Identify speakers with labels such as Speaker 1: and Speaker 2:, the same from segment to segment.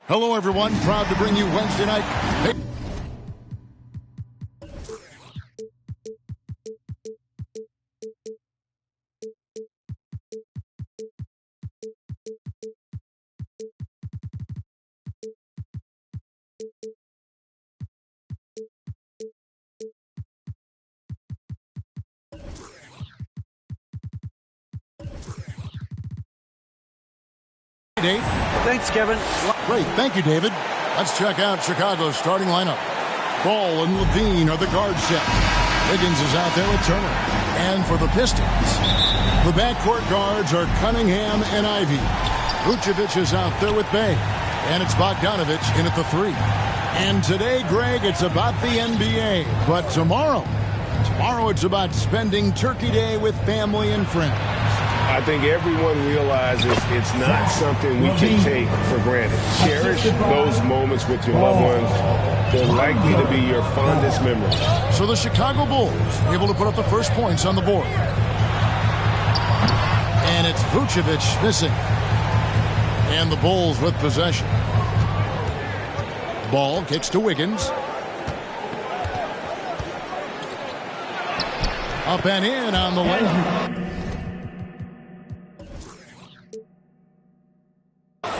Speaker 1: Hello, everyone. Proud to bring you Wednesday night. Dave.
Speaker 2: Thanks, Kevin.
Speaker 1: Great. Thank you, David. Let's check out Chicago's starting lineup. Ball and Levine are the guard set. Higgins is out there with Turner. And for the Pistons, the backcourt guards are Cunningham and Ivy. Vucevic is out there with Bay. And it's Bogdanovich in at the 3. And today, Greg, it's about the NBA. But tomorrow it's about spending Turkey Day with family and friends.
Speaker 3: I think everyone realizes it's not something we can take for granted. Cherish those moments with your loved ones. They're likely to be your fondest memories.
Speaker 1: So the Chicago Bulls able to put up the first points on the board. And it's Vucevic missing. And the Bulls with possession. Ball kicks to Wiggins. Up and in on the layup.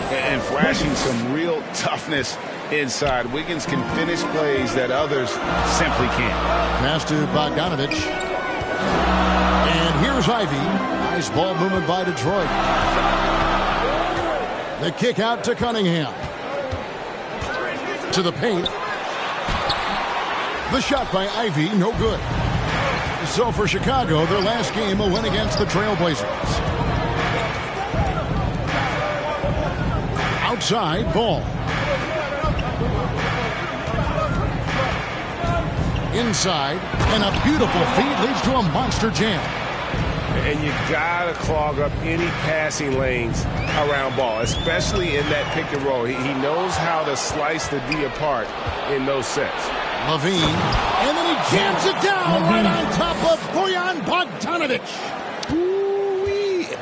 Speaker 3: And flashing some real toughness inside. Wiggins can finish plays that others simply can't.
Speaker 1: Pass to Bogdanovich. And here's Ivy. Nice ball movement by Detroit. The kick out to Cunningham. To the paint. The shot by Ivy, no good. So for Chicago, their last game, a win against the Trailblazers. Outside, Ball. Inside, and a beautiful feed leads to a monster jam.
Speaker 3: And you gotta clog up any passing lanes around Ball, especially in that pick and roll. He knows how to slice the D apart in those sets.
Speaker 1: Levine, and then he jams it down right on top of Bojan Bogdanovich.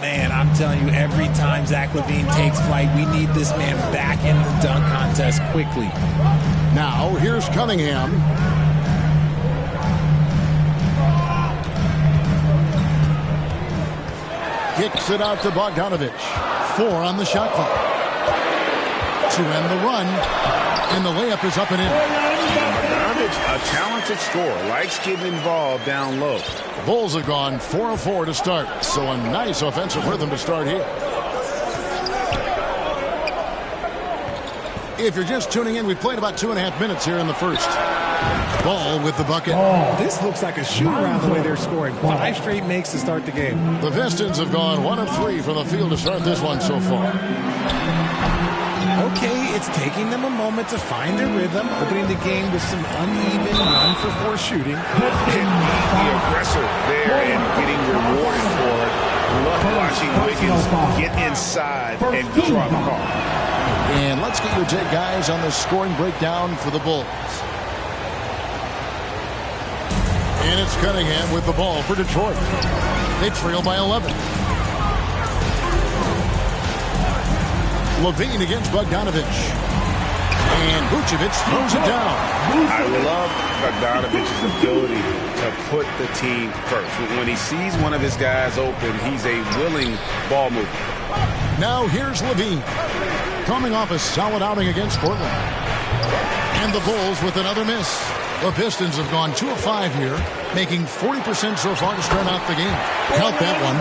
Speaker 4: Man, I'm telling you, every time Zach LaVine takes flight, we need this man back in the dunk contest quickly.
Speaker 1: Now, here's Cunningham. Kicks it out to Bogdanovich. 4 on the shot clock. To end the run. And the layup is up and in.
Speaker 3: Bogdanovich, a talented scorer, likes getting involved down low.
Speaker 1: The Bulls have gone 4 of 4 to start, so a nice offensive rhythm to start here. If you're just tuning in, we played about 2.5 minutes here in the first. Ball with the bucket.
Speaker 4: Oh, this looks like a shoot-around the way they're scoring. 5 straight makes to start the game.
Speaker 1: The Pistons have gone 1 of 3 from the field to start this one so far.
Speaker 4: Okay, it's taking them a moment to find their rhythm, opening the game with some uneven 1-for-4 shooting.
Speaker 3: The aggressor there and getting rewarded for it. Love watching Wiggins get inside and draw the call.
Speaker 1: And let's get your take, guys, on the scoring breakdown for the Bulls. And it's Cunningham with the ball for Detroit. They trail by 11. Levine against Bogdanovich. And Vucevic throws it down.
Speaker 3: I love Bogdanovich's ability to put the team first. When he sees one of his guys open, he's a willing ball mover.
Speaker 1: Now here's Levine. Coming off a solid outing against Portland. And the Bulls with another miss. The Pistons have gone 2 of 5 here, making 40% so far to start out the game. Count that one.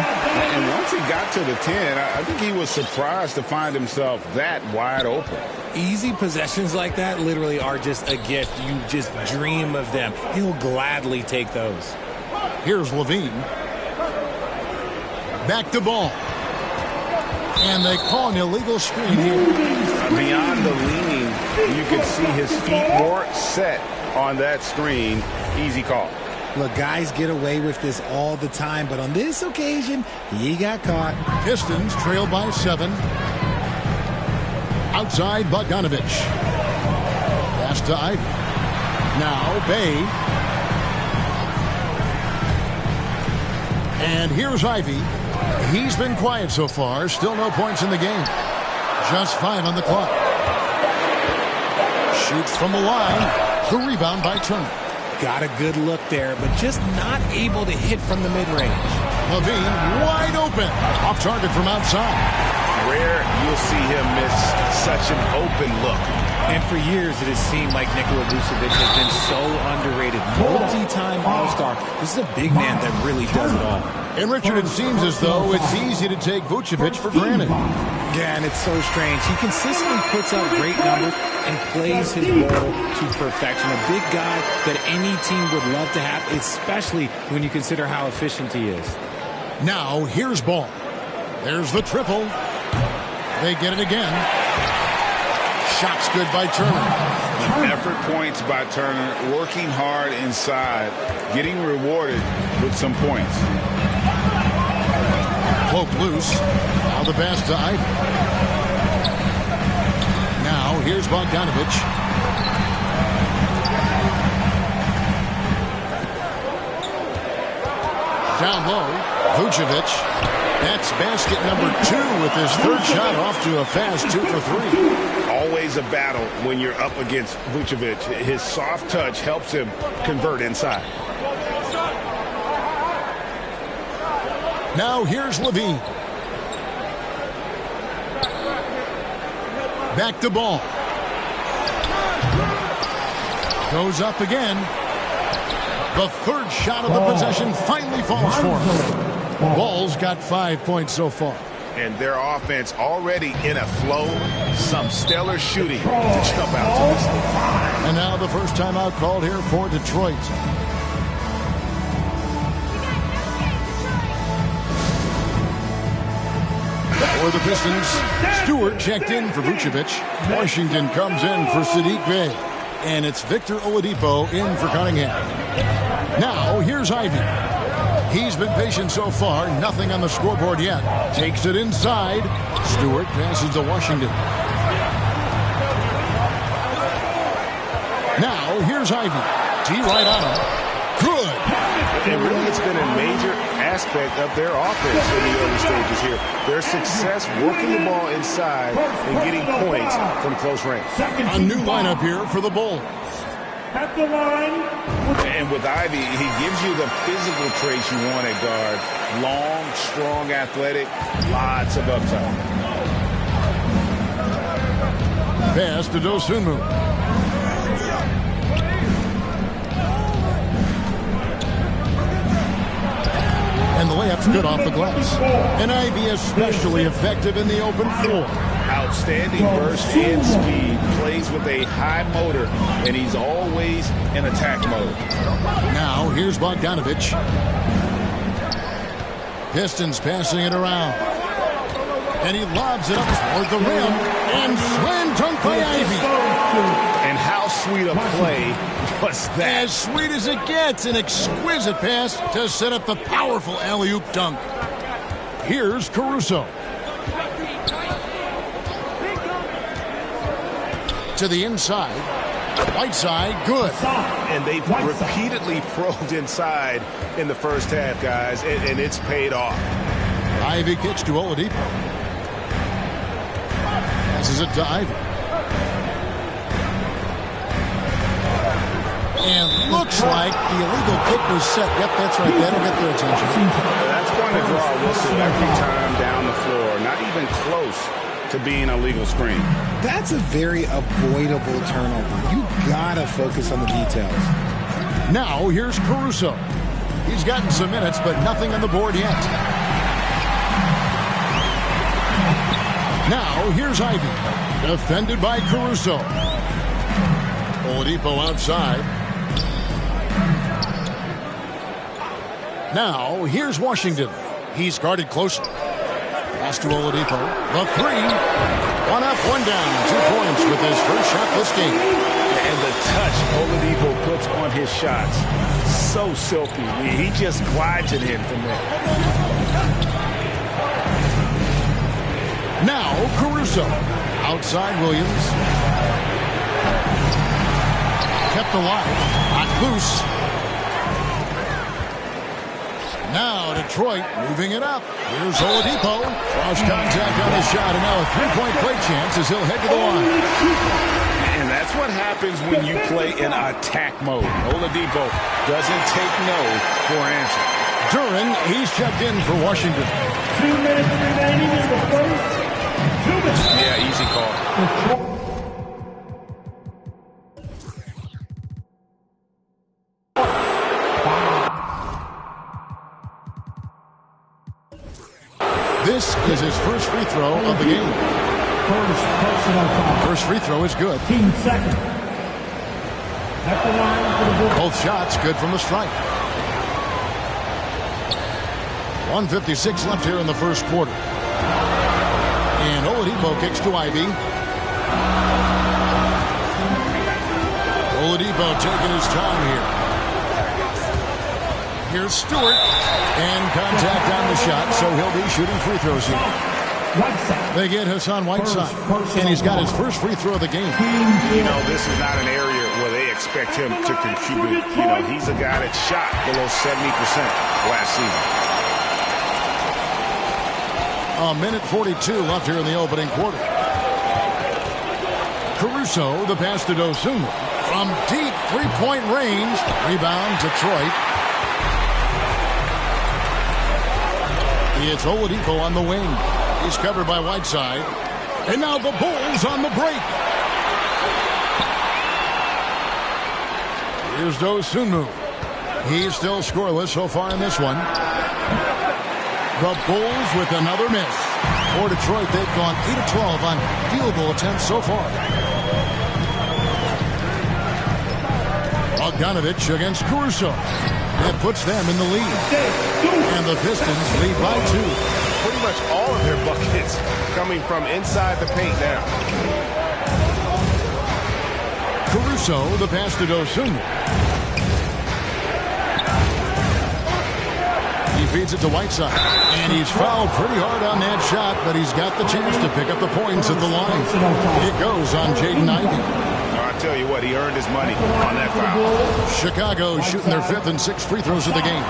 Speaker 3: And once he got to the 10, I think he was surprised to find himself that wide open.
Speaker 4: Easy possessions like that literally are just a gift. You just dream of them. He'll gladly take those.
Speaker 1: Here's Levine. Back to Ball. And they call an illegal screen here.
Speaker 3: Beyond the leaning, you can see his feet more set on that screen. Easy call.
Speaker 4: Look, guys get away with this all the time, but on this occasion, he got caught.
Speaker 1: Pistons trail by 7. Outside, Bogdanovich. Pass to Ivy. Now, Bay. And here's Ivy. He's been quiet so far. Still no points in the game. Just 5 on the clock. shoots from the line. The rebound by Turner.
Speaker 4: Got a good look there, but just not able to hit from the mid-range.
Speaker 1: Levine wide open. Off target from outside.
Speaker 3: Rare you'll see him miss such an open look.
Speaker 4: And for years, it has seemed like Nikola Vucevic has been so underrated. Multi-time All-Star. This is a big man that really does it all.
Speaker 1: And, Richard, it seems as though it's easy to take Vucevic for granted.
Speaker 4: Yeah, and it's so strange. He consistently puts up great numbers and plays his role to perfection. A big guy that any team would love to have, especially when you consider how efficient he is.
Speaker 1: Now, here's Ball. There's the triple. They get it again. Shots good by Turner.
Speaker 2: Effort points by Turner, working hard inside, getting rewarded with some points.
Speaker 1: Cloak loose. Now the pass to Ivy. Now here's Bogdanovich. Down low, Vucevic. That's basket number 2 with his third shot off to a fast 2 for 3.
Speaker 3: Always a battle when you're up against Vucevic. His soft touch helps him convert inside.
Speaker 1: Now here's Levine. Back to Ball. Goes up again. The third shot of the possession finally falls for him. Ball's got 5 points so far.
Speaker 3: And their offense already in a flow. Some stellar shooting to jump out to this.
Speaker 1: And now the first timeout called here for Detroit. For the Pistons, Stewart checked in for Vucevic. Washington comes in for Sadiq Bey. And it's Victor Oladipo in for Cunningham. Now, here's Ivy. He's been patient so far. Nothing on the scoreboard yet. Takes it inside. Stewart passes to Washington. Now, here's Ivy. T right on him. Good.
Speaker 3: And really, it's been a major aspect of their offense in the early stages here. Their success working the ball inside and getting points from close range.
Speaker 1: A new lineup here for the Bulls.
Speaker 5: At the line.
Speaker 2: And with Ivy, he gives you the physical traits you want at guard. Long, strong, athletic, lots of upside.
Speaker 1: Pass to Dosunmu. And the layup's good off the glass. And Ivy especially effective in the open floor.
Speaker 3: Outstanding burst and speed. Plays with a high motor, and he's always in attack mode.
Speaker 1: Now, here's Bogdanovich. Pistons passing it around. And he lobs it up toward the rim. And slam dunk by Ivy.
Speaker 3: And how sweet a play was that?
Speaker 1: As sweet as it gets. An exquisite pass to set up the powerful alley-oop dunk. Here's Caruso. To the inside. Right side, good.
Speaker 3: And they've repeatedly probed inside in the first half, guys, and it's paid off.
Speaker 1: Ivy kicks to Oladipo. Passes it to Ivy. And looks like the illegal kick was set. Yep, that's right. That'll get their attention.
Speaker 3: That's going to draw a whistle every time down the floor. Not even close to being a legal screen.
Speaker 4: That's a very avoidable turnover. You gotta focus on the details.
Speaker 1: Now, here's Caruso. He's gotten some minutes, but nothing on the board yet. Now, here's Ivy. Defended by Caruso. Oladipo outside. Now, here's Washington. He's guarded closely. Pass to Oladipo. The three. One up, one down. 2 points with his first shot this game.
Speaker 3: And the touch Oladipo puts on his shots. So silky. He just glides it in from there.
Speaker 1: Now, Caruso. Outside Williams. Kept alive. Not loose. Now Detroit moving it up. Here's Oladipo. Cross contact on the shot, and now a 3-point play chance as he'll head to the line.
Speaker 3: And that's
Speaker 2: what happens when you play in attack mode. Oladipo doesn't take no for an answer.
Speaker 1: Duren, he's checked in for Washington.
Speaker 5: 2 minutes remaining in the first. 2 minutes.
Speaker 2: Yeah, easy call.
Speaker 1: This is his first free throw of the game.
Speaker 5: First personal foul.
Speaker 1: First free throw is good.
Speaker 5: Team second. At the line for the ball.
Speaker 1: Both shots good from the stripe. 1:56 left here in the first quarter. And Oladipo kicks to Ivy. Oladipo taking his time here. Here's Stewart. And contact on the shot, so he'll be shooting free throws here. They get Hassan Whiteside. And he's got his first free throw of the game.
Speaker 3: You know, this is not an area where they expect him to contribute. You know, he's a guy that shot below 70% last season.
Speaker 1: A minute 42 left here in the opening quarter. Caruso, the pass to Dosunmu. From deep three-point range. Rebound, Detroit. It's Oladipo on the wing. He's covered by Whiteside. And now the Bulls on the break. Here's Dosunmu. He's still scoreless so far in this one. The Bulls with another miss. For Detroit, they've gone 8 of 12 on field goal attempts so far. Bogdanovich against Caruso. It puts them in the lead. And the Pistons lead by 2.
Speaker 3: Pretty much all of their buckets coming from inside the paint now.
Speaker 1: Caruso, the pass to Dosunmu. He feeds it to Whiteside. And he's fouled pretty hard on that shot, but he's got the chance to pick up the points at the line. It goes on Jaden Ivey.
Speaker 3: I tell you what, he earned his money on that foul.
Speaker 1: Chicago shooting their 5th and 6th free throws of the game.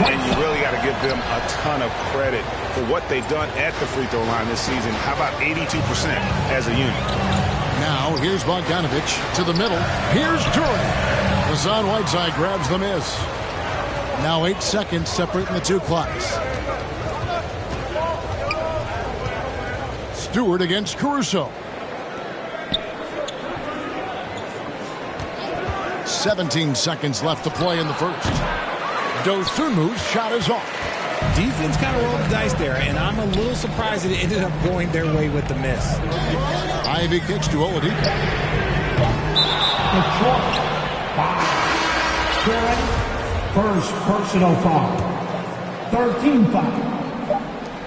Speaker 3: And you really got to give them a ton of credit for what they've done at the free throw line this season. How about 82% as a unit?
Speaker 1: Now, here's Bogdanovich to the middle. Here's Duren. Hassan Whiteside grabs the miss. Now 8 seconds separating the two clocks. Stewart against Caruso. 17 seconds left to play in the first. Dosunmu's shot is off.
Speaker 4: Defense kind of rolled the dice there, and I'm a little surprised that it ended up going their way with the miss.
Speaker 1: Ivy kicks to Oladipo.
Speaker 5: First personal foul. 13 foul.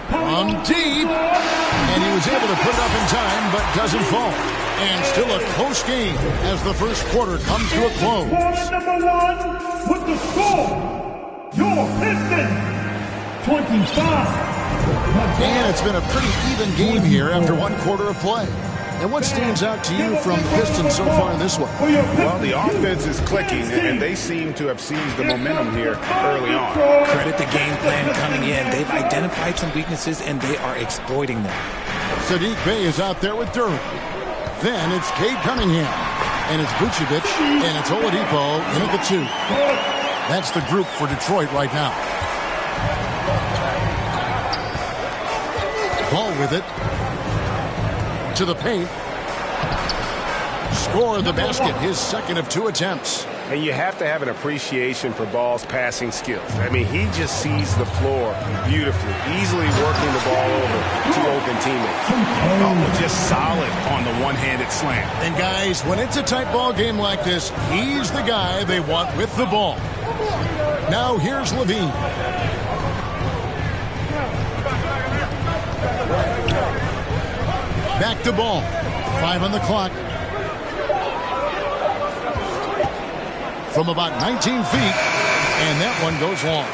Speaker 1: From deep. And he was able to put it up in time, but doesn't fall. And still a close game as the first quarter comes to a close.
Speaker 5: Quarter number 1 with the score. Your Pistons, 25.
Speaker 1: And it's been a pretty even game here after one quarter of play. And what stands out to you from the Pistons so far in this one?
Speaker 3: Well, the offense is clicking, and they seem to have seized the momentum here early on.
Speaker 4: Credit the game plan coming in. They've identified some weaknesses, and they are exploiting them.
Speaker 1: Sadiq Bey is out there with Duren. Then it's Cade Cunningham. And it's Vucevic. And it's Oladipo in at the 2. That's the group for Detroit right now. Ball with it. To the paint. Score the basket. His second of 2 attempts.
Speaker 3: And you have to have an appreciation for Ball's passing skills. I mean, he just sees the floor beautifully, easily working the ball over to open teammates. Oh, just solid on the one-handed slam.
Speaker 1: And guys, when it's a tight ball game like this, he's the guy they want with the ball. Now here's Levine. Back to Ball. 5 on the clock. From about 19 feet, and that one goes long.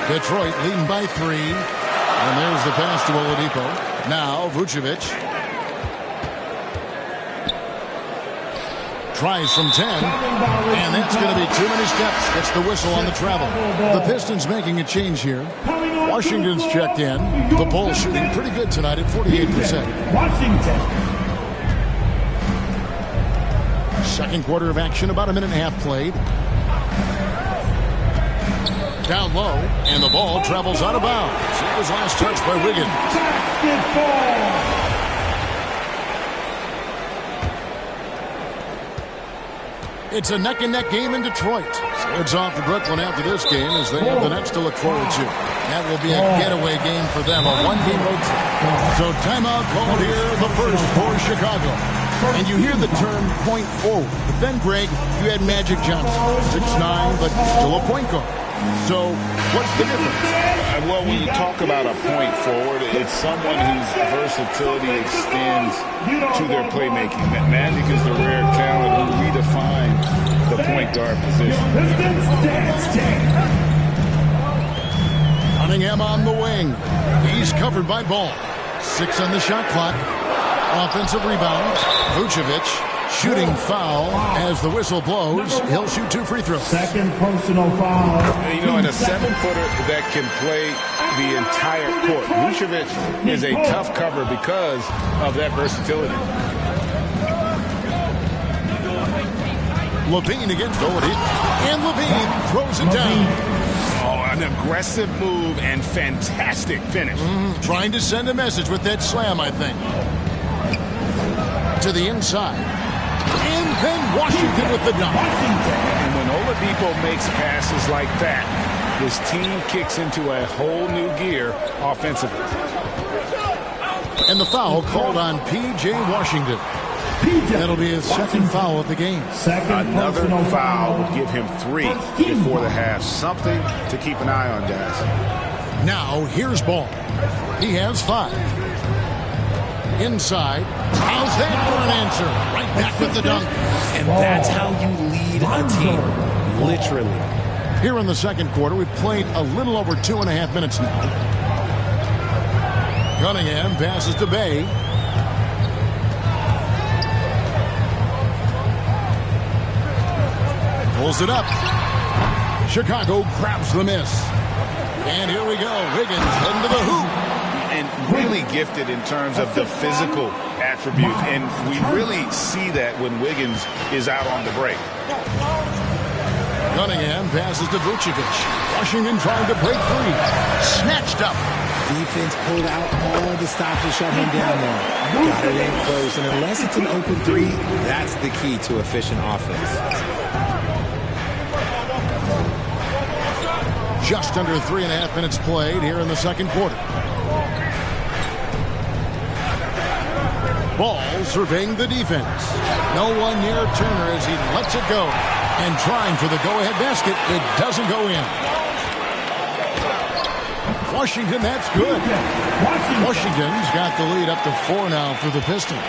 Speaker 1: Detroit leading by 3, and there's the pass to Oladipo. Now Vucevic tries from 10, and that's going to be too many steps. Gets the whistle on the travel. The Pistons making a change here. Washington's checked in. The Bulls shooting pretty good tonight at 48%.
Speaker 5: Washington.
Speaker 1: Second quarter of action, about a minute and a half played. Down low, and the ball travels out of bounds. It was last touched by Wiggins.
Speaker 5: Basketball.
Speaker 1: It's a neck-and-neck game in Detroit. So it's off to Brooklyn after this game as they have the Nets to look forward to. That will be a getaway game for them, a one-game road trip. So timeout called here, the first for Chicago. And you hear the term point forward. But then, Greg, you had Magic Johnson, 6'9", but still a point guard. So what's the difference?
Speaker 2: Well, when you talk about a point forward, it's someone whose versatility extends to their playmaking. Magic is the rare talent who redefined the point guard position.
Speaker 1: Cunningham on the wing. He's covered by Ball. 6 on the shot clock. Offensive rebound. Vucevic shooting foul as the whistle blows. He'll shoot 2 free throws.
Speaker 5: Second personal foul.
Speaker 2: You know, in a 7-footer that can play the entire court, Vucevic is a tough cover because of that versatility.
Speaker 1: Levine against Doherty. And Levine throws it down.
Speaker 2: Oh, an aggressive move and fantastic finish.
Speaker 1: Trying to send a message with that slam, I think. To the inside. And then Washington with the dunk.
Speaker 2: And when Oladipo makes passes like that, his team kicks into a whole new gear offensively.
Speaker 1: And the foul called on P.J. Washington. That'll be his second foul of the game.
Speaker 2: Another foul would give him 3 before the half. Something to keep an eye on, guys.
Speaker 1: Now, here's Ball. He has 5. Inside. How's that for an answer? Right back with the dunk.
Speaker 4: And that's how you lead a team. Literally.
Speaker 1: Here in the second quarter, we've played a little over 2.5 minutes now. Cunningham passes to Bay. Pulls it up. Chicago grabs the miss. And here we go. Wiggins heading to the hoop.
Speaker 2: And really gifted in terms of the physical attributes. And we really see that when Wiggins is out on the break.
Speaker 1: Cunningham passes to Vucevic. Washington trying to break free. Snatched up.
Speaker 4: Defense pulled out all the stops to shut him down there. Got it in close. And unless it's an open 3, that's the key to efficient offense.
Speaker 1: Just under 3.5 minutes played here in the second quarter. Ball surveying the defense. No one near Turner as he lets it go. And trying for the go-ahead basket. It doesn't go in. Washington, that's good. Washington's got the lead up to 4 now for the Pistons.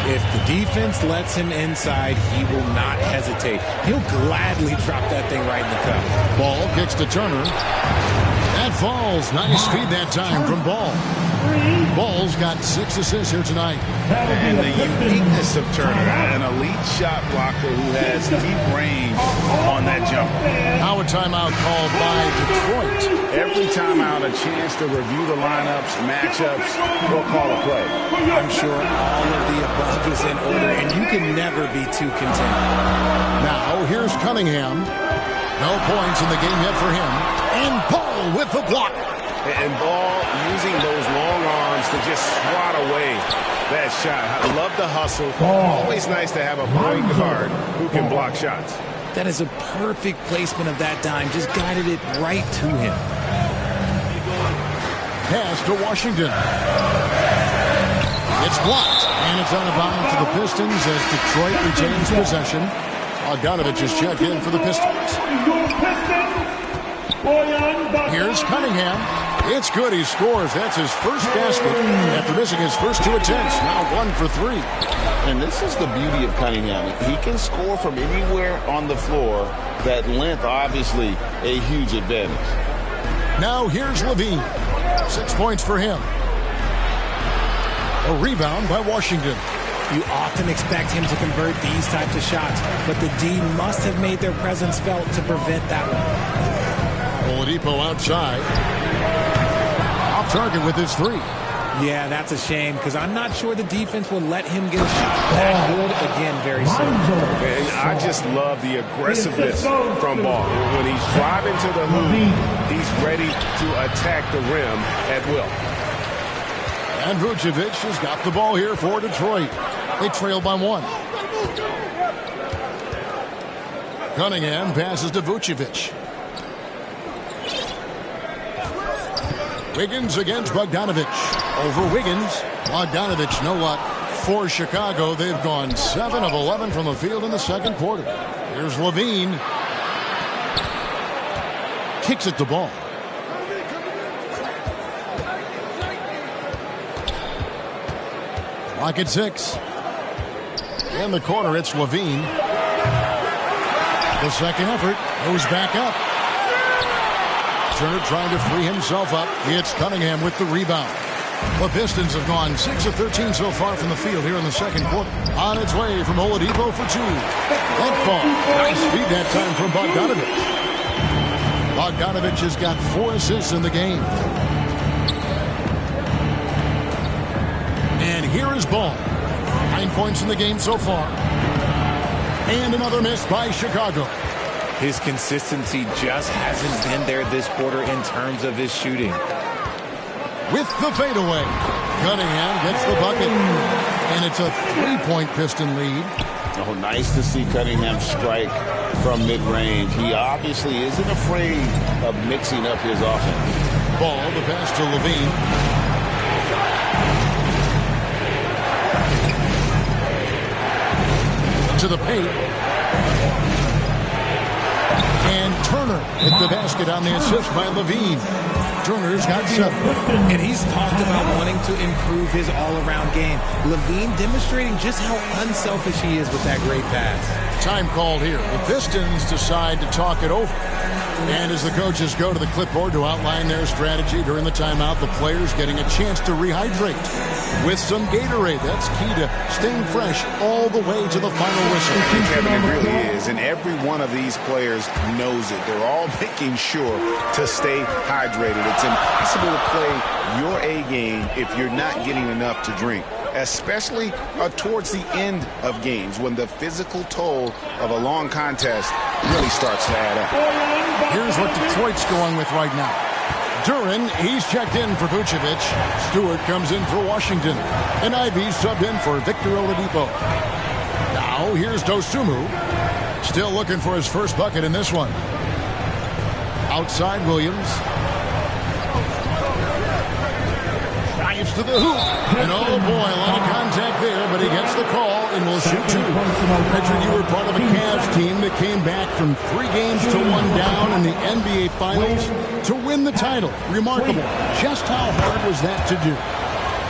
Speaker 4: If the defense lets him inside, he will not hesitate. He'll gladly drop that thing right in the cup.
Speaker 1: Ball kicks to Turner. That falls. Nice feed that time from Ball. Ball's got 6 assists here tonight.
Speaker 2: And the uniqueness of Turner, an elite shot blocker who has deep range on that jump.
Speaker 1: Now a timeout called by Detroit.
Speaker 2: Every timeout, a chance to review the lineups, matchups, or call a play.
Speaker 4: I'm sure all of the above is in order, and you can never be too content.
Speaker 1: Now here's Cunningham. No points in the game yet for him. And Ball with the block.
Speaker 2: And Ball using those long arms to just swat away that shot. I love the hustle. Always nice to have a point guard who can block shots.
Speaker 4: That is a perfect placement of that dime. Just guided it right to him.
Speaker 1: Pass to Washington. It's blocked. And it's out of bounds to the Pistons as Detroit retains possession. Bogdanovich is checked in for the Pistons. Here's Cunningham. It's good. He scores. That's his first basket after missing his first 2 attempts. Now 1 for 3.
Speaker 6: And this is the beauty of Cunningham. He can score from anywhere on the floor. That length, obviously, a huge advantage.
Speaker 1: Now here's Levine. 6 points for him. A rebound by Washington.
Speaker 4: You often expect him to convert these types of shots, but the D must have made their presence felt to prevent that one.
Speaker 1: Oladipo outside. Off target with his 3.
Speaker 4: Yeah, that's a shame because I'm not sure the defense will let him get a shot that good again very soon.
Speaker 3: I just love the aggressiveness from Ball. When he's driving to the hoop, he's ready to attack the rim at will.
Speaker 1: And Vucevic has got the ball here for Detroit. They trail by 1. Cunningham passes to Vucevic. Wiggins against Bogdanovic. Over Wiggins. Bogdanovic, no luck. For Chicago, they've gone 7 of 11 from the field in the second quarter. Here's Levine. Kicks it to Ball. Clock at 6. In the corner, it's Levine. The second effort goes back up. Turner trying to free himself up. It's Cunningham with the rebound. The Pistons have gone 6 of 13 so far from the field here in the second quarter. On its way from Oladipo for 2. That ball. Nice feed that time from Bogdanovic. Bogdanovic has got 4 assists in the game. And here is Ball. 9 points in the game so far. And another miss by Chicago.
Speaker 4: His consistency just hasn't been there this quarter in terms of his shooting.
Speaker 1: With the fadeaway, Cunningham gets the bucket. And it's a 3-point Piston lead.
Speaker 6: Oh, nice to see Cunningham strike from mid-range. He obviously isn't afraid of mixing up his offense.
Speaker 1: Ball, the pass to Levine. To the paint. And Turner hit the basket on the assist by Levine. Turner's got 7.
Speaker 4: And he's talked about wanting to improve his all-around game. Levine demonstrating just how unselfish he is with that great pass.
Speaker 1: Time called here. The Pistons decide to talk it over. And as the coaches go to the clipboard to outline their strategy during the timeout, the players getting a chance to rehydrate with some Gatorade. That's key to staying fresh all the way to the final whistle.
Speaker 3: Kevin, it really is. And every one of these players knows it. They're all making sure to stay hydrated. It's impossible to play your A game if you're not getting enough to drink, especially towards the end of games when the physical toll of a long contest really starts to add up.
Speaker 1: Here's what Detroit's going with right now. Duren, he's checked in for Vucevic. Stewart comes in for Washington. And Ivy subbed in for Victor Oladipo. Now here's Dosunmu. Still looking for his first bucket in this one. Outside Williams. Drives to the hoop. And oh boy, a lot of contact there, but he gets the call and will shoot 2. Richard, you were part of a Cavs team that came back from 3 games to 1 down in the NBA Finals to win the title. Remarkable. Just how hard was that to do?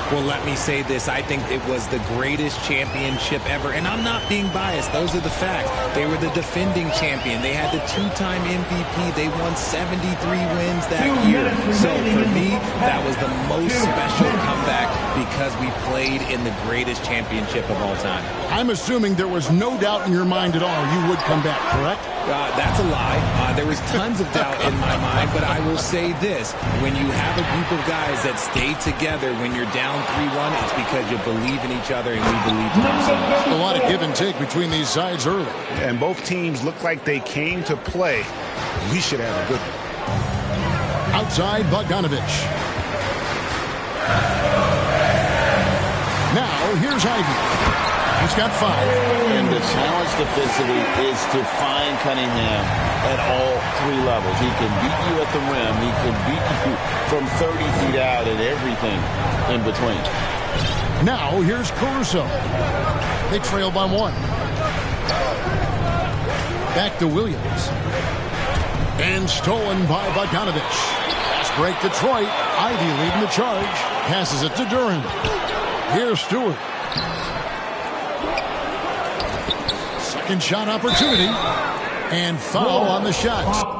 Speaker 4: Well, let me say this. I think it was the greatest championship ever. And I'm not being biased. Those are the facts. They were the defending champion. They had the 2-time MVP. They won 73 wins that year. So for me, that was the most special comeback because we played in the greatest championship of all time.
Speaker 1: I'm assuming there was no doubt in your mind at all you would come back, correct?
Speaker 4: That's a lie. There was tons of doubt in my mind, but I will say this. When you have a group of guys that stay together when you're down 3-1, it's because you believe in each other and we believe in ourselves.
Speaker 1: A lot of give and take between these sides early.
Speaker 3: And both teams look like they came to play. We should have a good one.
Speaker 1: Outside Bogdanovic. Now here's Ivy. He's got 5.
Speaker 6: And the challenge defensively is to find Cunningham at all 3 levels. He can beat you at the rim. He can beat you from 30 feet out and everything in between.
Speaker 1: Now here's Caruso. They trail by 1. Back to Williams. And stolen by Bogdanovic. Fast break Detroit. Ivy leading the charge. Passes it to Duren. Here's Stewart. Second shot opportunity. And foul on the shot.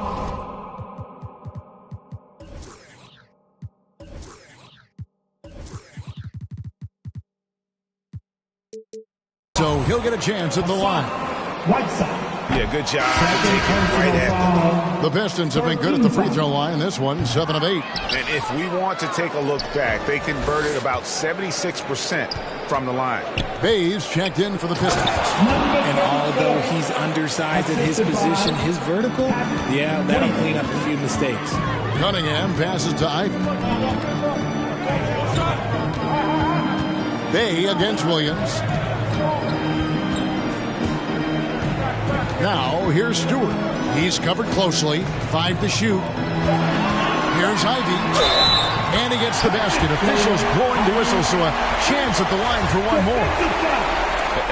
Speaker 1: So he'll get a chance at the line.
Speaker 3: Yeah,
Speaker 2: Yeah, good job to take it right at them.
Speaker 1: The Pistons have been good at the free throw line. This one, 7 of 8.
Speaker 2: And if we want to take a look back, they converted about 76% from the line.
Speaker 1: Bays checked in for the Pistons.
Speaker 4: And although he's undersized at his position, his vertical, yeah, that'll clean up a few mistakes.
Speaker 1: Cunningham passes to Ivy. Bay against Williams. Now, here's Stewart. He's covered closely. 5 to shoot. Here's Ivy. And he gets the basket. Officials blowing the whistle, so a chance at the line for one more.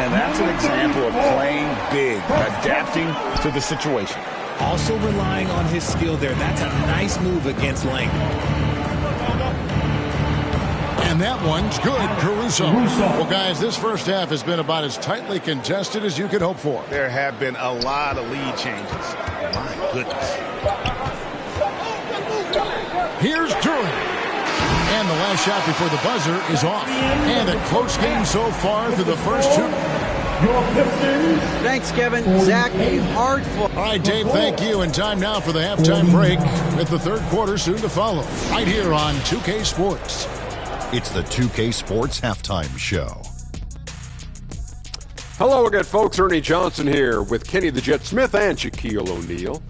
Speaker 2: And that's an example of playing big, adapting to the situation.
Speaker 4: Also relying on his skill there. That's a nice move against length.
Speaker 1: And that one's good, Caruso. Well, guys, this first half has been about as tightly contested as you could hope for.
Speaker 2: There have been a lot of lead changes. My goodness.
Speaker 1: Here's Duran. And the last shot before the buzzer is off. And a close game so far through the first two.
Speaker 7: Thanks, Kevin. Zach, a hard fought.
Speaker 1: All right, Dave, thank you. And time now for the halftime break with the third quarter soon to follow. Right here on 2K Sports.
Speaker 8: It's the 2K Sports Halftime Show.
Speaker 9: Hello again, folks. Ernie Johnson here with Kenny the Jet Smith and Shaquille O'Neal.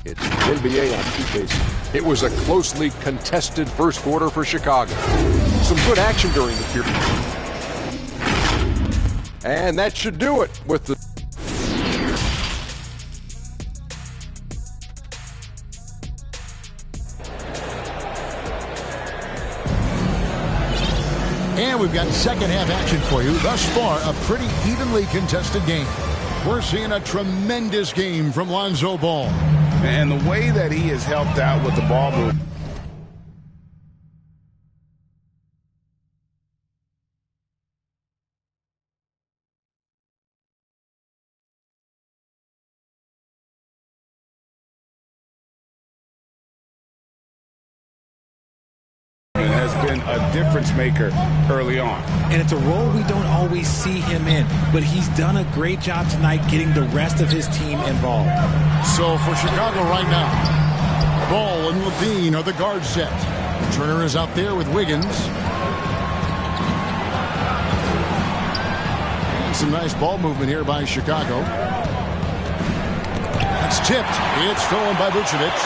Speaker 9: It's NBA on 2K. It was a closely contested first quarter for Chicago. Some good action during the period. And that should do it with the...
Speaker 1: And we've got second half action for you. Thus far, a pretty evenly contested game. We're seeing a tremendous game from Lonzo Ball.
Speaker 2: And the way that he has helped out with the ball move. Has been a difference maker early on.
Speaker 4: And it's a role we don't always see him in, but he's done a great job tonight getting the rest of his team involved.
Speaker 1: So for Chicago right now, Ball and Levine are the guard set. Turner is out there with Wiggins. And some nice ball movement here by Chicago. That's tipped. It's stolen by Vucevic.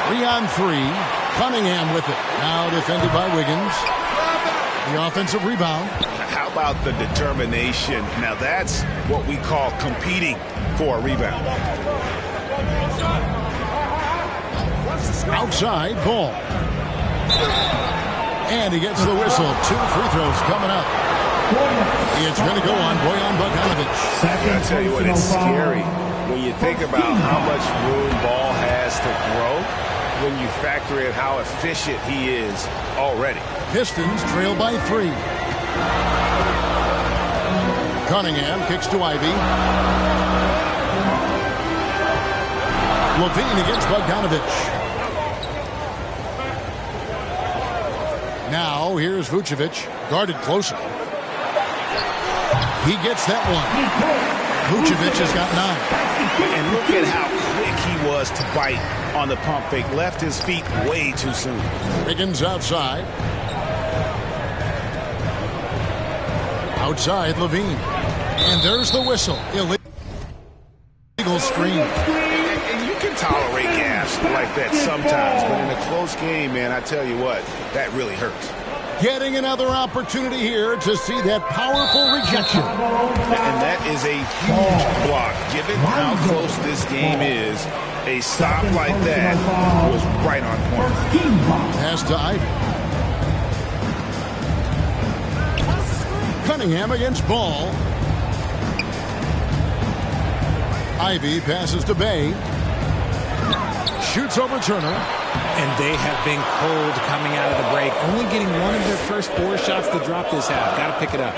Speaker 1: 3-on-3. Cunningham with it. Now defended by Wiggins. The offensive rebound.
Speaker 2: How about the determination? Now that's what we call competing for a rebound.
Speaker 1: Outside, Ball. And he gets the whistle. 2 free throws coming up. It's going to go on Bojan Bogdanovic.
Speaker 2: I tell you what, it's scary when you think about how much room Ball has to grow. When you factor in how efficient he is already.
Speaker 1: Pistons trail by 3. Cunningham kicks to Ivy. Levine against Bogdanovic. Now here's Vucevic, guarded closer. He gets that one. Vucevic has got 9.
Speaker 2: And look at how quick he was to bite on the pump fake. Left his feet way too soon.
Speaker 1: Wiggins outside. Outside, Levine. And there's the whistle. Illegal screen.
Speaker 2: And you can tolerate gaps like that sometimes, but in a close game, man, I tell you what, that really hurts.
Speaker 1: Getting another opportunity here to see that powerful rejection.
Speaker 2: And that is a huge block. Given how close this game is, a stop like that was right on point.
Speaker 1: Pass to Ivy. Cunningham against Ball. Ivy passes to Bay. Shoots over Turner.
Speaker 4: And they have been cold coming out of the break. Only getting one of their first 4 shots to drop this half. Got to pick it up.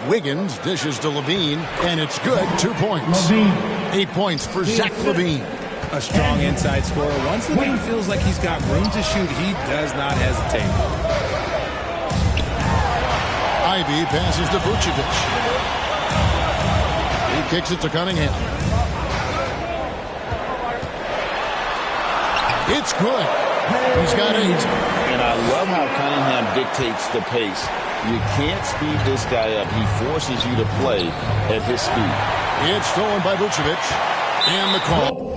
Speaker 1: Wiggins dishes to Levine, and it's good. 2 points. 8 points for Zach Levine.
Speaker 4: A strong inside scorer. Once Levine feels like he's got room to shoot, he does not hesitate.
Speaker 1: Ivy passes to Vucevic. He kicks it to Cunningham. It's good. He's got 8.
Speaker 6: And I love how Cunningham dictates the pace. You can't speed this guy up. He forces you to play at his speed.
Speaker 1: It's stolen by Vucevic. And the call.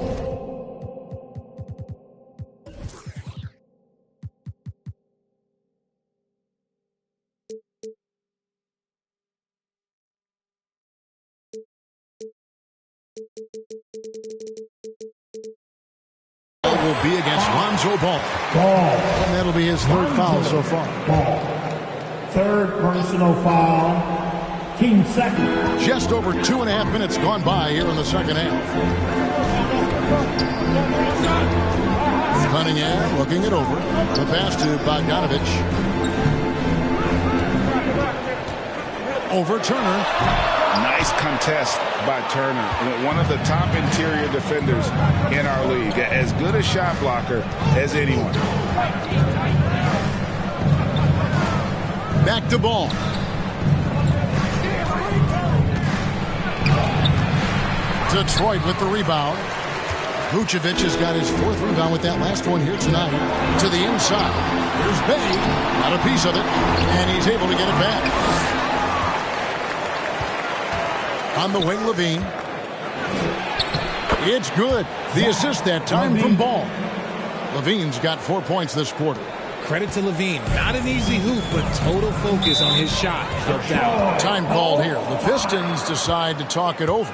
Speaker 1: Will be against Lonzo Ball. And that'll be his 3rd foul so far.
Speaker 5: Ball. 3rd personal foul. Team 2nd.
Speaker 1: Just over 2.5 minutes gone by here in the second half. Cunningham looking it over. The pass to Bogdanovic. Over Turner.
Speaker 2: Nice contest by Turner. One of the top interior defenders in our league. As good a shot blocker as anyone.
Speaker 1: Back to Ball. Detroit with the rebound. Vucevic has got his 4th rebound with that last one here tonight. To the inside. Here's Bay. Got a piece of it. And he's able to get it back. On the wing, Levine. It's good. The assist that time from Ball. Levine's got 4 points this quarter.
Speaker 4: Credit to Levine. Not an easy hoop, but total focus on his shot helped out.
Speaker 1: Time called here. The Pistons decide to talk it over.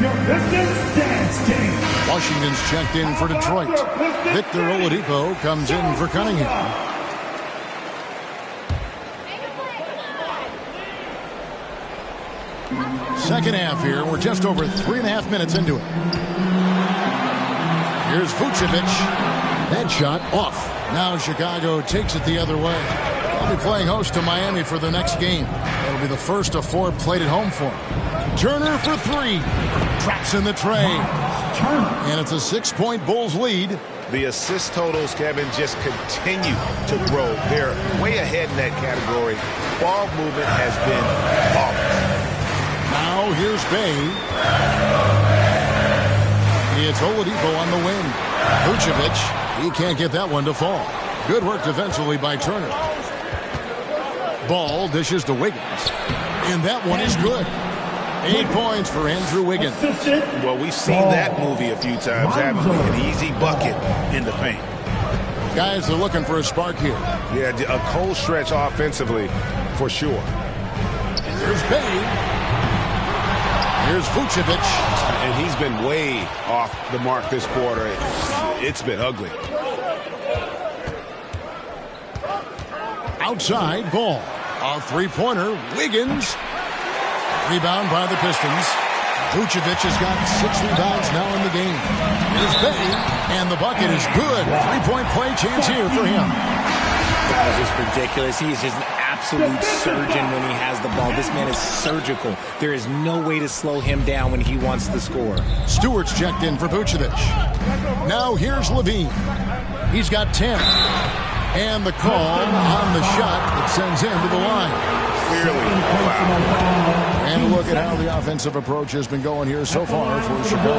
Speaker 5: Your Pistons dance team.
Speaker 1: Washington's checked in for Detroit. Victor Oladipo comes in for Cunningham. Second half here. We're just over 3.5 minutes into it. Here's Vucevic. That shot off. Now Chicago takes it the other way. They'll be playing host to Miami for the next game. It'll be the first of 4 played at home for them. Turner for 3. Traps in the tray. And it's a 6-point Bulls lead.
Speaker 3: The assist totals, Kevin, just continue to grow. They're way ahead in that category. Ball movement has been flawless.
Speaker 1: Now here's Bay. It's Oladipo on the wing. Vucevic, he can't get that one to fall. Good work defensively by Turner. Ball dishes to Wiggins. And that one is good. 8 points for Andrew Wiggins.
Speaker 3: Well, we've seen that movie a few times, haven't we? An easy bucket in the paint.
Speaker 1: Guys are looking for a spark here.
Speaker 3: Yeah, a cold stretch offensively, for sure.
Speaker 1: Here's Bay. Here's Vucevic.
Speaker 3: And he's been way off the mark this quarter. It's been ugly.
Speaker 1: Outside, Ball. A 3-pointer. Wiggins. Rebound by the Pistons. Vucevic has got 6 rebounds now in the game. Here's Bay, and the bucket is good. 3-point play chance here for him.
Speaker 4: That was just ridiculous. He is just an absolute surgeon when he has the ball. This man is surgical. There is no way to slow him down when he wants to score.
Speaker 1: Stewart's checked in for Vucevic. Now here's Levine. He's got 10. And the call on the shot that sends him to the line.
Speaker 3: Clearly foul.
Speaker 1: And look at how the offensive approach has been going here so far for Chicago.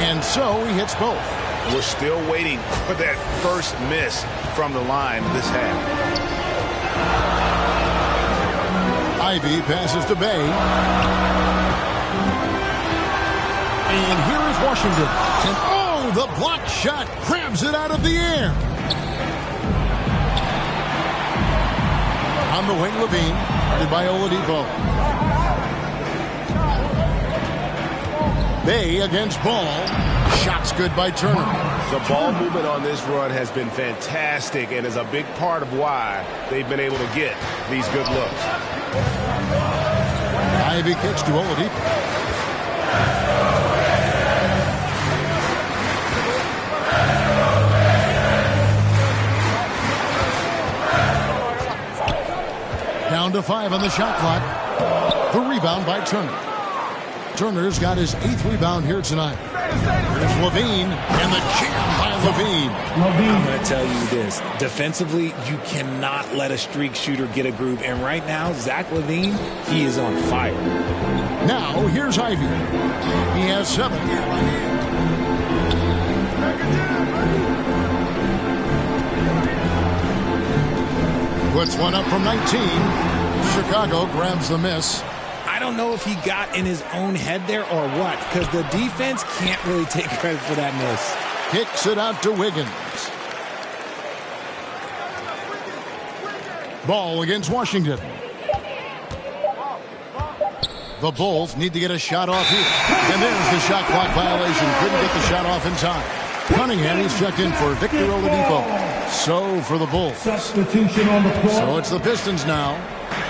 Speaker 1: And so he hits both.
Speaker 3: We're still waiting for that first miss from the line this half.
Speaker 1: Ivy passes to Bay. And here is Washington. And oh, the block shot grabs it out of the air. On the wing, Levine, guarded by Oladipo. Bay against Ball. Shots good by Turner.
Speaker 3: The ball movement on this run has been fantastic and is a big part of why they've been able to get these good looks.
Speaker 1: Ivy kicks to Oladipo. Down to 5 on the shot clock. The rebound by Turner. Turner's got his 8th rebound here tonight. Here's Levine, and the jam by Levine.
Speaker 4: I'm going to tell you this. Defensively, you cannot let a streak shooter get a groove. And right now, Zach LaVine, he is on fire.
Speaker 1: Now, here's Ivy. He has 7. Puts one up from 19. Chicago grabs the miss.
Speaker 4: I don't know if he got in his own head there or what, because the defense can't really take credit for that miss.
Speaker 1: Kicks it out to Wiggins. Ball against Washington. The Bulls need to get a shot off here. And there's the shot clock violation. Couldn't get the shot off in time. Cunningham is checked in for Victor Oladipo. So for the Bulls.
Speaker 5: Substitution on the floor.
Speaker 1: So it's the Pistons now.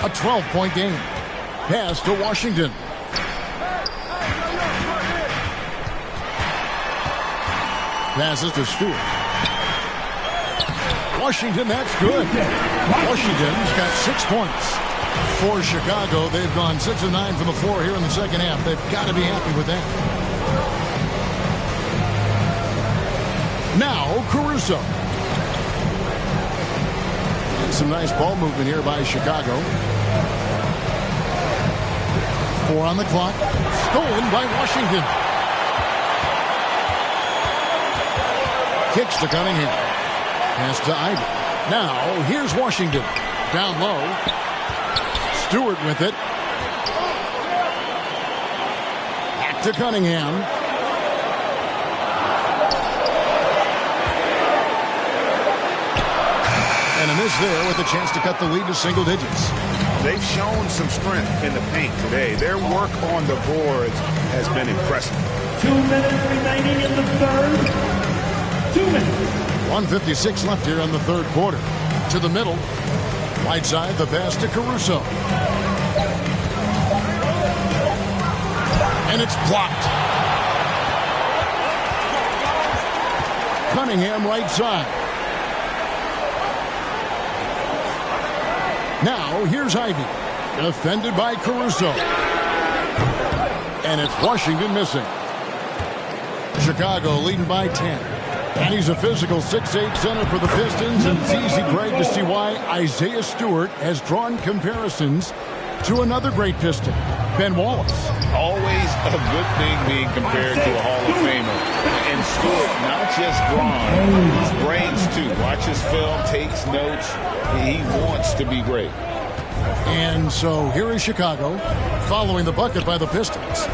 Speaker 1: A 12-point game. Pass to Washington. Passes to Stewart. Washington, that's good. Washington's got 6 points. For Chicago, they've gone 6 of 9 from the floor here in the second half. They've got to be happy with that. Now, Caruso. And some nice ball movement here by Chicago. 4 on the clock. Stolen by Washington. Kicks to Cunningham. Pass to Ivy. Now, here's Washington. Down low. Stewart with it. Back to Cunningham. And a miss there with a chance to cut the lead to single digits.
Speaker 3: They've shown some strength in the paint today. Their work on the boards has been impressive.
Speaker 5: 2 minutes remaining in the third. 2 minutes.
Speaker 1: 1:56 left here in the third quarter. To the middle. Right side, the pass to Caruso. And it's blocked. Cunningham right side. Now, here's Ivy. Defended by Caruso. And it's Washington missing. Chicago leading by 10. And he's a physical 6'8" center for the Pistons. And it's easy, Greg, to see why Isaiah Stewart has drawn comparisons to another great Piston, Ben Wallace.
Speaker 2: Always a good thing being compared to a Hall of Famer. And Stewart, not just brawn, his brains too. Watches film, takes notes. He wants to be great.
Speaker 1: And so here is Chicago following the bucket by the Pistons.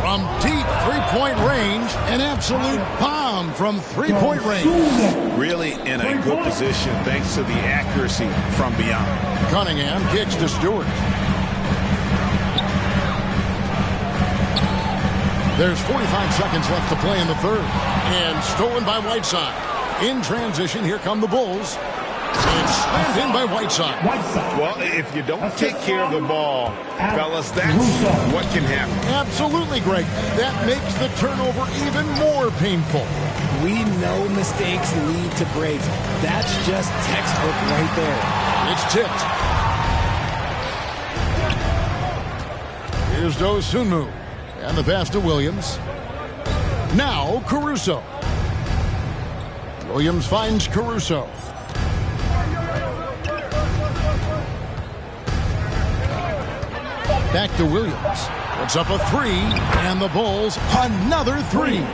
Speaker 1: From deep three-point range, an absolute bomb from three-point range.
Speaker 3: Really in a good position thanks to the accuracy from beyond.
Speaker 1: Cunningham kicks to Stewart. There's 45 seconds left to play in the third. And stolen by Whiteside. In transition, here come the Bulls. And slammed in by Whiteside.
Speaker 3: Well, if you don't take care of the ball, fellas, that's what can happen.
Speaker 1: Absolutely, Greg. That makes the turnover even more painful.
Speaker 4: We know mistakes lead to breaks. That's just textbook right there.
Speaker 1: It's tipped. Here's Dosunmu. And the pass to Williams. Now Caruso. Williams finds Caruso. Back to Williams. Puts up a three. And the Bulls another three.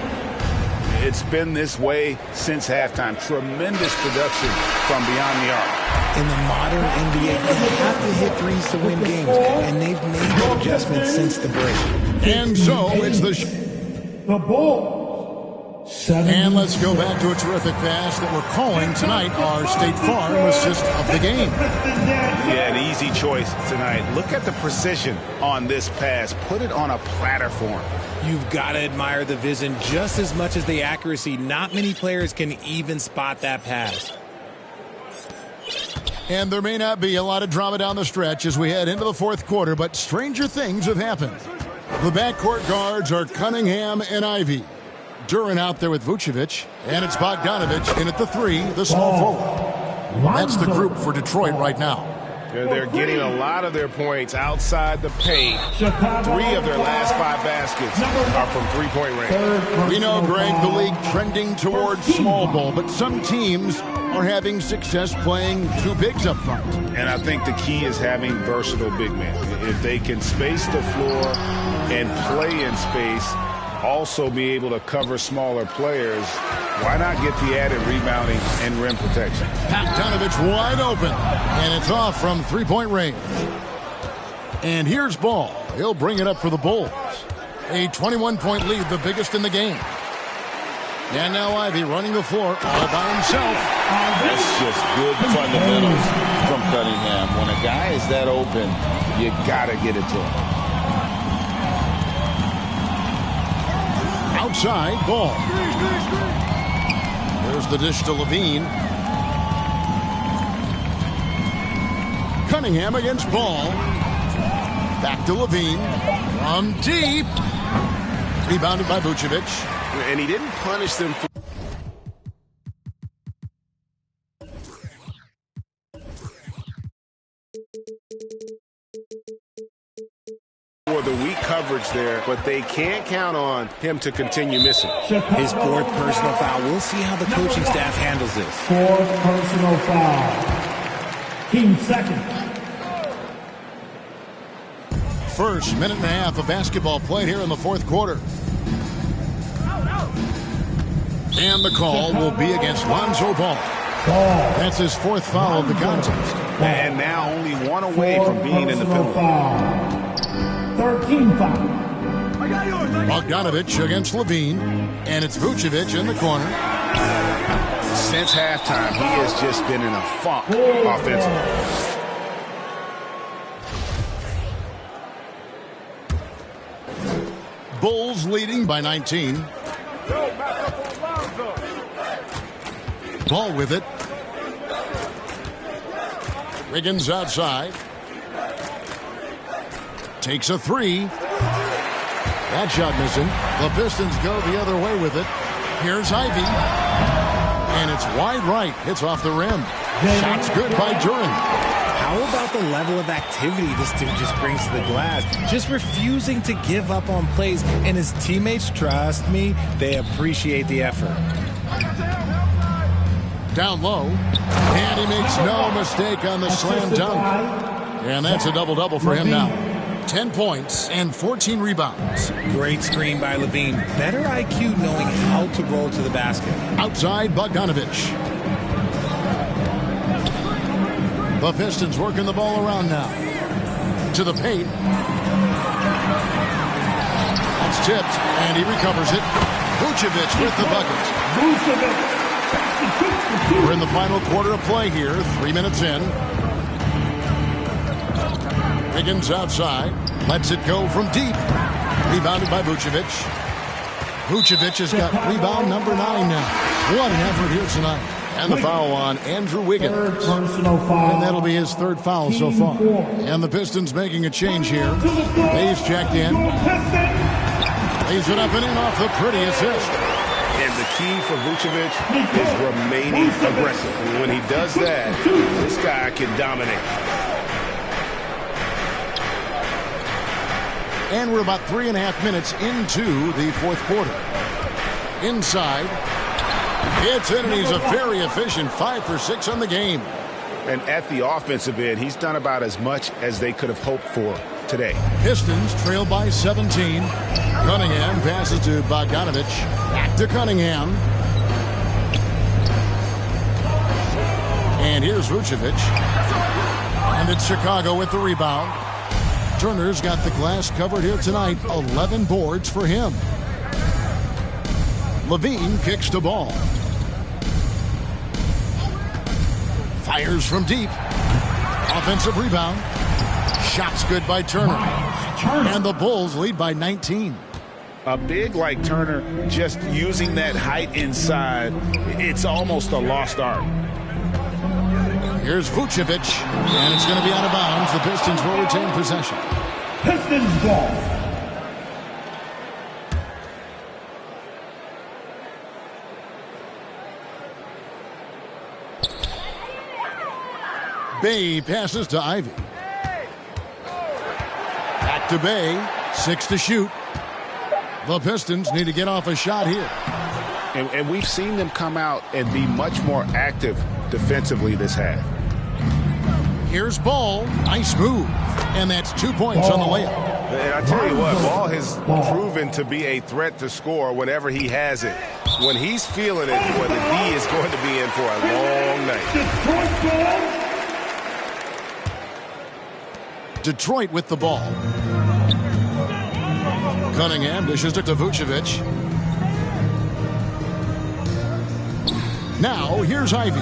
Speaker 3: It's been this way since halftime. Tremendous production from beyond the arc.
Speaker 4: In the modern NBA, you have to hit threes to win games, and they've made the adjustments since the break.
Speaker 1: And so it's the
Speaker 5: Bulls.
Speaker 1: And let's go back to a terrific pass that we're calling tonight our State Farm assist of the game.
Speaker 3: Yeah, an easy choice tonight. Look at the precision on this pass. Put it on a platter form.
Speaker 4: You've got to admire the vision just as much as the accuracy. Not many players can even spot that pass.
Speaker 1: And there may not be a lot of drama down the stretch as we head into the fourth quarter, but stranger things have happened. The backcourt guards are Cunningham and Ivy. Duran out there with Vucevic, and it's Bogdanovich in at the three, the small forward. That's the group for Detroit right now.
Speaker 3: They're getting a lot of their points outside the paint. 3 of their last 5 baskets are from three-point range.
Speaker 1: We know, Greg, the league trending towards small ball, but some teams are having success playing 2 bigs up front.
Speaker 3: And I think the key is having versatile big men. If they can space the floor and play in space, also be able to cover smaller players, why not get the added rebounding and rim protection?
Speaker 1: Bogdanovich wide open, and it's off from three-point range. And here's Ball. He'll bring it up for the Bulls. A 21-point lead, the biggest in the game. And now Ivy running the floor all by himself.
Speaker 6: That's just good fundamentals from Cunningham. When a guy is that open, you got to get it to him.
Speaker 1: Outside, Ball. There's the dish to Levine. Cunningham against Ball. Back to Levine. From deep. Rebounded by Vucevic.
Speaker 3: And he didn't punish them for the weak coverage there, but they can't count on him to continue missing.
Speaker 4: His 4th personal foul. We'll see how the coaching staff handles this.
Speaker 5: 4th personal foul. Team second.
Speaker 1: First minute and a half of basketball played here in the 4th quarter. And the call will be against Lonzo Ball. That's his 4th foul of the contest.
Speaker 3: And now only 1 away from being in the penalty.
Speaker 5: 13 foul.
Speaker 1: Bogdanovich against Levine. And it's Vucevic in the corner.
Speaker 3: Since halftime, he has just been in a funk offensively.
Speaker 1: Bulls leading by 19. Ball with it. Wiggins outside. Takes a 3. That shot missing. The Pistons go the other way with it. Here's Ivy. And it's wide right. Hits off the rim. Shot's good by Duren.
Speaker 4: How about the level of activity this dude just brings to the glass? Just refusing to give up on plays. And his teammates, trust me, they appreciate the effort.
Speaker 1: Down low. And he makes no mistake on the slam dunk. And that's a double-double for him now. 10 points and 14 rebounds.
Speaker 4: Great screen by Levine. Better IQ knowing how to roll to the basket.
Speaker 1: Outside, Bogdanovich. The Pistons working the ball around now. To the paint. That's tipped, and he recovers it. Vucevic with the bucket. We're in the final quarter of play here. 3 minutes in. Wiggins outside. Lets it go from deep. Rebounded by Vucevic. Vucevic has got rebound number 9 now. What an effort here tonight. And the foul on Andrew Wiggins. And that'll be his 3rd foul so far. And the Pistons making a change here. Hayes checked in. Lays it up and in off the pretty assist.
Speaker 3: And the key for Vucevic is remaining aggressive. And when he does that, this guy can dominate.
Speaker 1: And we're about 3.5 minutes into the 4th quarter. Inside. It's in, and he's a very efficient 5 for 6 on the game.
Speaker 3: And at the offensive end, he's done about as much as they could have hoped for today.
Speaker 1: Pistons trail by 17. Cunningham passes to Bogdanovich. Back to Cunningham. And here's Vucevic. And it's Chicago with the rebound. Turner's got the glass covered here tonight. 11 boards for him. Levine kicks the ball. Fires from deep. Offensive rebound. Shot's good by Turner. And the Bulls lead by 19.
Speaker 3: A big like Turner, just using that height inside, it's almost a lost art.
Speaker 1: Here's Vucevic, and it's going to be out of bounds. The Pistons will retain possession.
Speaker 5: Pistons ball.
Speaker 1: Bay passes to Ivy. Back to Bay. 6 to shoot. The Pistons need to get off a shot here.
Speaker 3: And we've seen them come out and be much more active defensively this half.
Speaker 1: Here's Ball. Nice move. And that's 2 points on the layup.
Speaker 3: And I tell you what, Ball has proven to be a threat to score whenever he has it. When he's feeling it, boy, the D is going to be in for a long night.
Speaker 1: Detroit with the ball. Cunningham dishes it to Vucevic. Now, here's Ivy.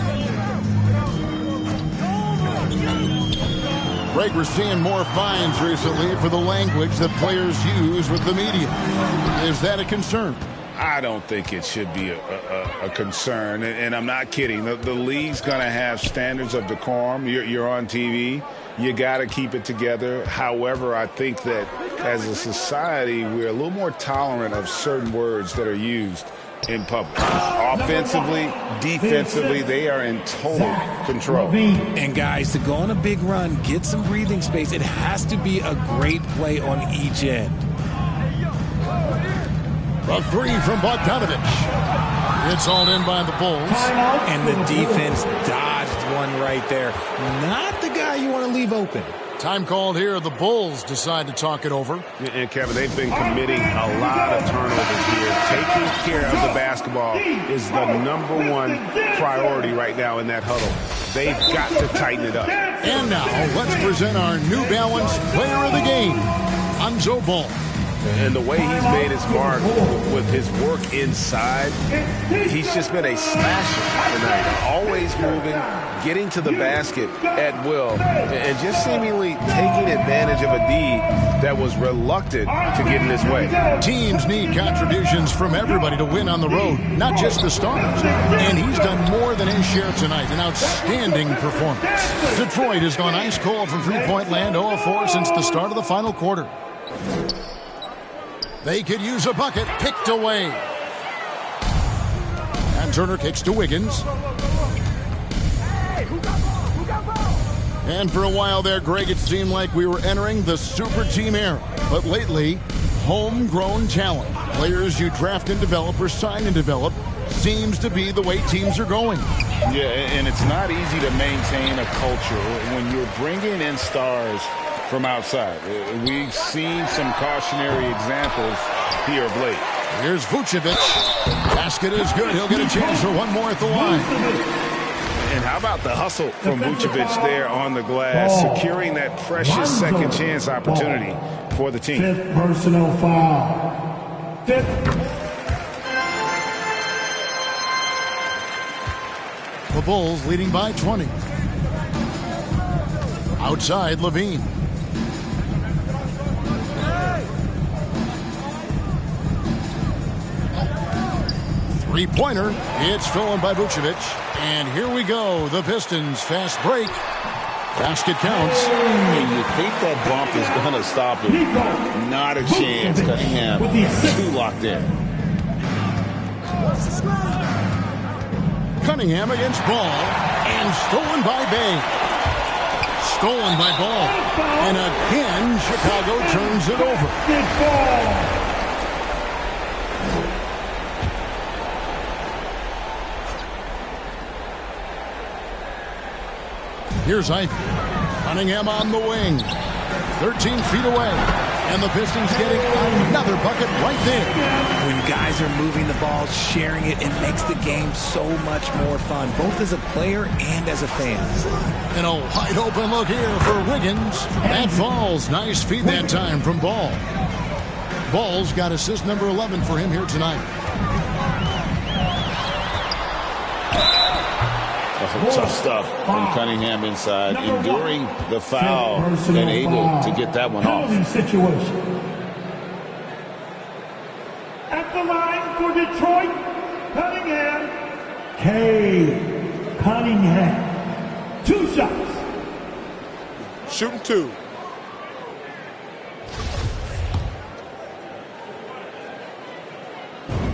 Speaker 1: Greg, we're seeing more fines recently for the language that players use with the media. Is that a concern?
Speaker 2: I don't think it should be a concern, and I'm not kidding. The league's going to have standards of decorum. You're on TV. You got to keep it together. However, I think that as a society, we're a little more tolerant of certain words that are used in public. Offensively, defensively, they are in total control.
Speaker 4: And guys, to go on a big run, get some breathing space, it has to be a great play on each end.
Speaker 1: A three from Bogdanovich. It's all in by the Bulls.
Speaker 4: And the defense dodged one right there. Not the guy you want to leave open.
Speaker 1: Time called here. The Bulls decide to talk it over.
Speaker 3: And, Kevin, they've been committing a lot of turnovers here. Taking care of the basketball is the #1 priority right now in that huddle. They've got to tighten it up.
Speaker 1: And now, let's present our New Balance Player of the Game, Lonzo Ball.
Speaker 3: And the way he's made his mark with his work inside, he's just been a slasher tonight. Always moving, getting to the basket at will, and just seemingly taking advantage of a D that was reluctant to get in his way.
Speaker 1: Teams need contributions from everybody to win on the road, not just the stars. And he's done more than his share tonight, an outstanding performance. Detroit has gone ice cold from three-point land, 0-4 since the start of the final quarter. They could use a bucket, picked away. And Turner kicks to Wiggins. And for a while there, Greg, it seemed like we were entering the super team era. But lately, homegrown talent, players you draft and develop or sign and develop, seems to be the way teams are going.
Speaker 2: Yeah, and it's not easy to maintain a culture when you're bringing in stars from outside. We've seen some cautionary examples here of late.
Speaker 1: Here's Vucevic. Basket is good. He'll get a chance for one more at the line.
Speaker 3: And how about the hustle from Vucevic there on the glass, securing that precious second chance opportunity for the team.
Speaker 5: 5th personal foul. 5th.
Speaker 1: The Bulls leading by 20. Outside, Levine. Three-pointer. It's stolen by Vucevic. And here we go. The Pistons fast break. Basket counts.
Speaker 6: And you think that bump is going to stop him. Not a chance. Cunningham too locked in.
Speaker 1: Cunningham against Ball. And stolen by Bay. Stolen by Ball. And again, Chicago turns it over.
Speaker 5: Good ball.
Speaker 1: Here's Ivy. Cunningham on the wing. 13 feet away. And the Pistons getting another bucket right there.
Speaker 4: When guys are moving the ball, sharing it, it makes the game so much more fun, both as a player and as a fan.
Speaker 1: And a wide open look here for Wiggins. That falls. Nice feed that time from Ball. Ball's got assist number 11 for him here tonight.
Speaker 6: Tough stuff from Cunningham inside, enduring the foul and able to get that one off.
Speaker 5: Situation. At the line for Detroit, Cunningham. Cunningham. 2 shots.
Speaker 9: Shooting 2.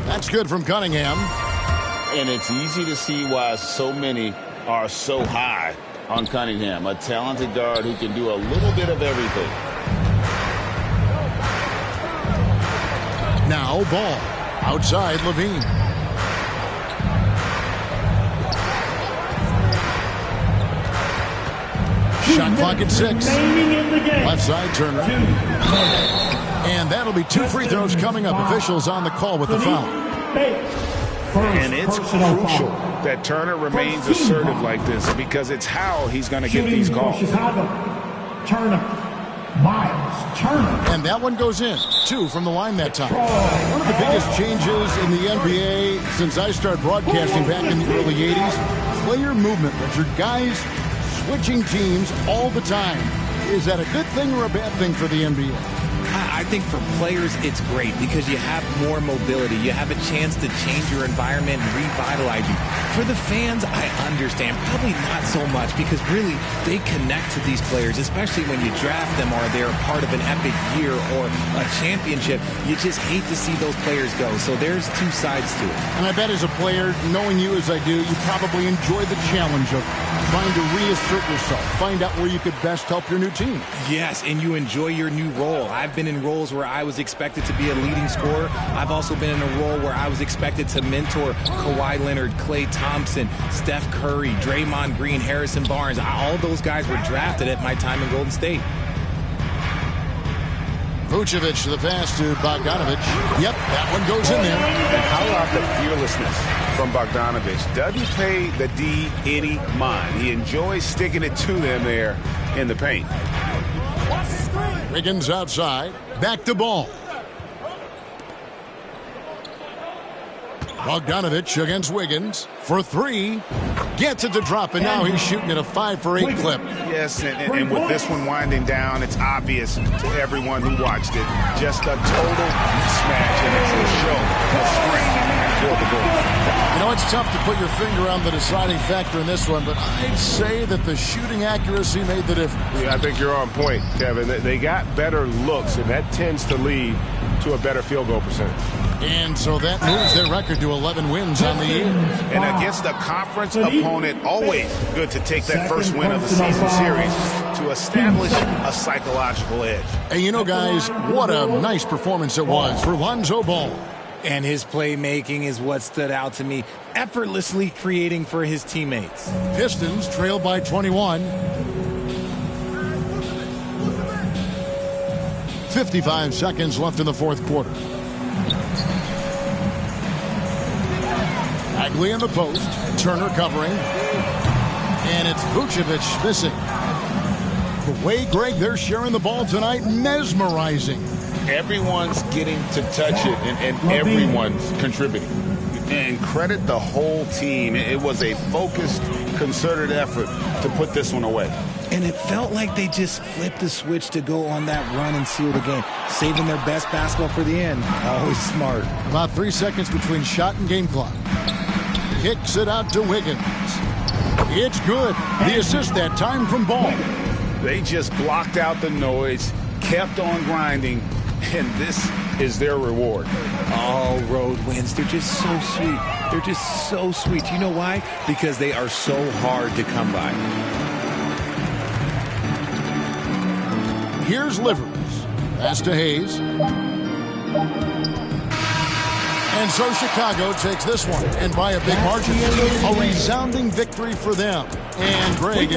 Speaker 1: That's good from Cunningham.
Speaker 6: And it's easy to see why so many are so high on Cunningham, a talented guard who can do a little bit of everything.
Speaker 1: Now Ball. Outside Levine. Shot clock at 6. Left side Turner. And that'll be 2 free throws coming up. Officials on the call with the foul.
Speaker 3: And it's crucial that Turner remains assertive like this because it's how he's going to get these calls.
Speaker 5: Turner. Miles Turner.
Speaker 1: And that one goes in. 2 from the line that time. One of the biggest changes in the NBA since I started broadcasting back in the early 80s, player movement, Richard. Guys switching teams all the time. Is that a good thing or a bad thing for the NBA?
Speaker 4: I think for players, it's great because you have more mobility. You have a chance to change your environment and revitalize you. For the fans, I understand. Probably not so much because really they connect to these players, especially when you draft them or they're part of an epic year or a championship. You just hate to see those players go. So there's 2 sides to it.
Speaker 1: And I bet as a player, knowing you as I do, you probably enjoy the challenge of trying to reassert yourself, find out where you could best help your new team.
Speaker 4: Yes, and you enjoy your new role. I've been in roles where I was expected to be a leading scorer. I've also been in a role where I was expected to mentor Kawhi Leonard, Klay Thompson, Steph Curry, Draymond Green, Harrison Barnes. All those guys were drafted at my time in Golden State.
Speaker 1: Vucevic, the pass to Bogdanovic. Yep, that one goes in there.
Speaker 3: And how about the fearlessness from Bogdanovic? Doesn't pay the D any mind. He enjoys sticking it to them there in the paint.
Speaker 1: Wiggins outside. Back to Ball. Bogdanovic against Wiggins for 3. Gets it to drop, and now he's shooting at a 5 for 8 clip.
Speaker 3: Yes, and with this one winding down, it's obvious to everyone who watched it. Just a total mismatch, and it's a show of strength for the Bulls.
Speaker 1: You know, it's tough to put your finger on the deciding factor in this one, but I'd say that the shooting accuracy made the difference.
Speaker 3: Yeah, I think you're on point, Kevin. They got better looks, and that tends to lead to a better field goal percentage.
Speaker 1: And so that moves their record to 11 wins on the year.
Speaker 3: And against a conference opponent, always good to take that first win of the season series to establish a psychological edge.
Speaker 1: And you know, guys, what a nice performance it was for Lonzo Ball.
Speaker 4: And his playmaking is what stood out to me, effortlessly creating for his teammates.
Speaker 1: Pistons trail by 21. 55 seconds left in the 4th quarter. Bagley in the post. Turner covering. And it's Vucevic missing. The way, Greg, they're sharing the ball tonight, mesmerizing.
Speaker 2: Everyone's getting to touch it, and everyone's contributing.
Speaker 3: And credit the whole team. It was a focused, concerted effort to put this one away.
Speaker 4: And it felt like they just flipped the switch to go on that run and seal the game, saving their best basketball for the end. Always smart.
Speaker 1: About 3 seconds between shot and game clock. Kicks it out to Wiggins. It's good. The assist that time from Ball.
Speaker 3: They just blocked out the noise, kept on grinding, and this is their reward.
Speaker 4: All road wins. They're just so sweet. They're just so sweet. You know why? Because they are so hard to come by.
Speaker 1: Here's Livers. Pass to Hayes. And so Chicago takes this one, and by a big margin. A resounding victory for them. And Greg,